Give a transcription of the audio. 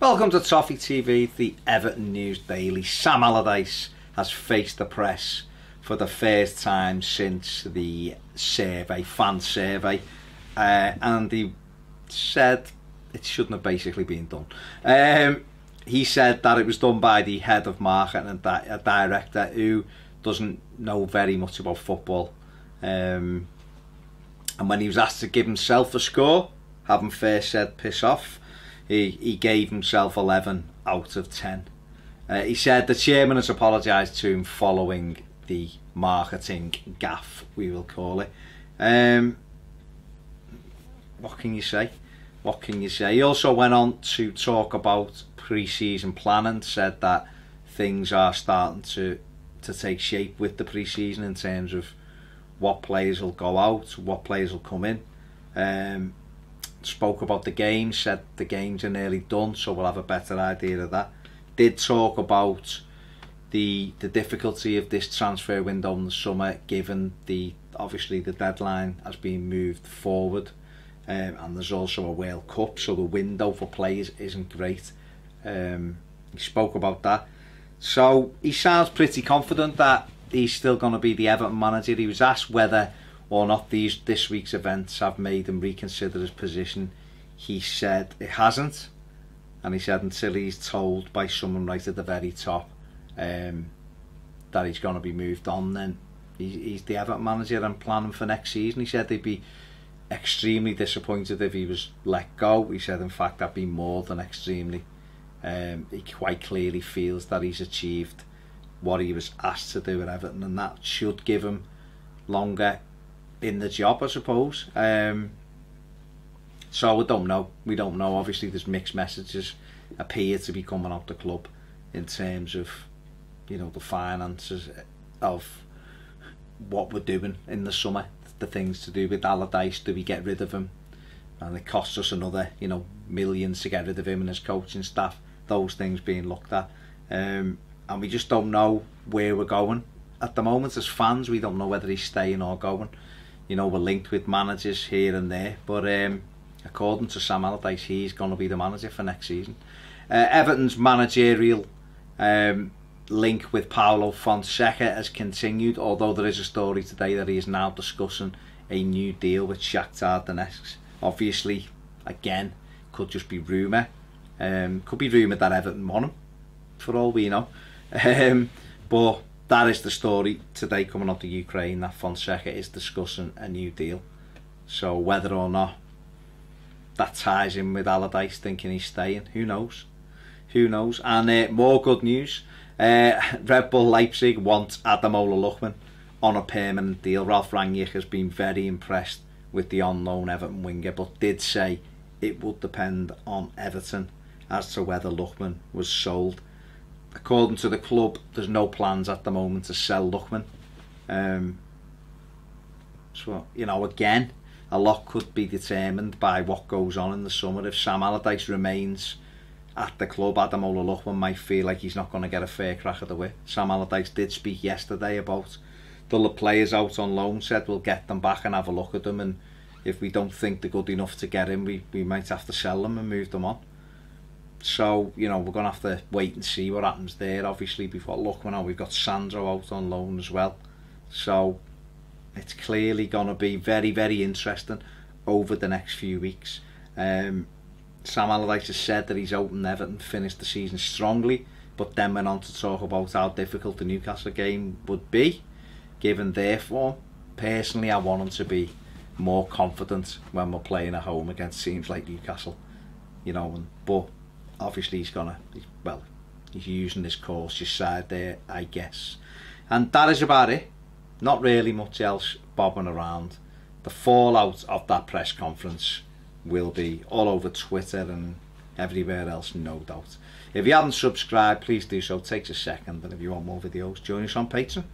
Welcome to Toffee TV, the Everton News Daily. Sam Allardyce has faced the press for the first time since the fan survey, and he said it shouldn't have basically been done. He said that it was done by the head of marketing and a director who doesn't know very much about football. And when he was asked to give himself a score, having first said piss off, he gave himself 11 out of 10. He said the chairman has apologised to him following the marketing gaffe, we will call it. What can you say? What can you say? He also went on to talk about pre-season planning, said that things are starting to take shape with the pre-season in terms of what players will go out, what players will come in. Spoke about the games, said the games are nearly done, so we'll have a better idea of that. Did talk about the difficulty of this transfer window in the summer, given obviously the deadline has been moved forward, and there's also a World Cup, so the window for players isn't great. He spoke about that, so he sounds pretty confident that he's still going to be the Everton manager. He was asked whether or not this week's events have made him reconsider his position. He said it hasn't, and he said until he's told by someone right at the very top that he's going to be moved on, then he's the Everton manager and planning for next season. He said they'd be extremely disappointed if he was let go. He said in fact that'd be more than extremely. He quite clearly feels that he's achieved what he was asked to do at Everton, and that should give him longer in the job, I suppose. So we don't know. Obviously there's mixed messages appear to be coming out the club in terms of, you know, the finances of what we're doing in the summer, the things to do with Allardyce. Do we get rid of him? And it costs us another, millions to get rid of him and his coaching staff. Those things being looked at, and we just don't know where we're going at the moment. As fans, we don't know whether he's staying or going. We're linked with managers here and there, but according to Sam Allardyce, he's going to be the manager for next season. Everton's managerial link with Paulo Fonseca has continued, although there is a story today that he is now discussing a new deal with Shakhtar Donetsk. Obviously, again, could just be rumour. Could be rumoured that Everton want him, for all we know. But that is the story today coming out of Ukraine, that Fonseca is discussing a new deal. So whether or not that ties in with Allardyce thinking he's staying, who knows? Who knows? And more good news. Red Bull Leipzig wants Ademola Lookman on a permanent deal. Ralf Rangnick has been very impressed with the on-loan Everton winger, but did say it would depend on Everton as to whether Lookman was sold. According to the club, there's no plans at the moment to sell Lookman. So, again, a lot could be determined by what goes on in the summer. If Sam Allardyce remains at the club, Ademola Lookman might feel like he's not going to get a fair crack at the whip. Sam Allardyce did speak yesterday about the players out on loan, said we'll get them back and have a look at them, and if we don't think they're good enough to get in, we might have to sell them and move them on. So, we're going to have to wait and see what happens there. Obviously, before Lookman out, we've got Sandro out on loan as well. So, it's clearly going to be very, very interesting over the next few weeks. Sam Allardyce has said that he's hoping Everton finished the season strongly, but then went on to talk about how difficult the Newcastle game would be, given their form. Personally, I want him to be more confident when we're playing at home against teams like Newcastle, but obviously he's using this cautious side there, I guess. And that is about it. Not really much else bobbing around. The fallout of that press conference will be all over Twitter and everywhere else, no doubt. If you haven't subscribed, please do so. It takes a second. And if you want more videos, join us on Patreon.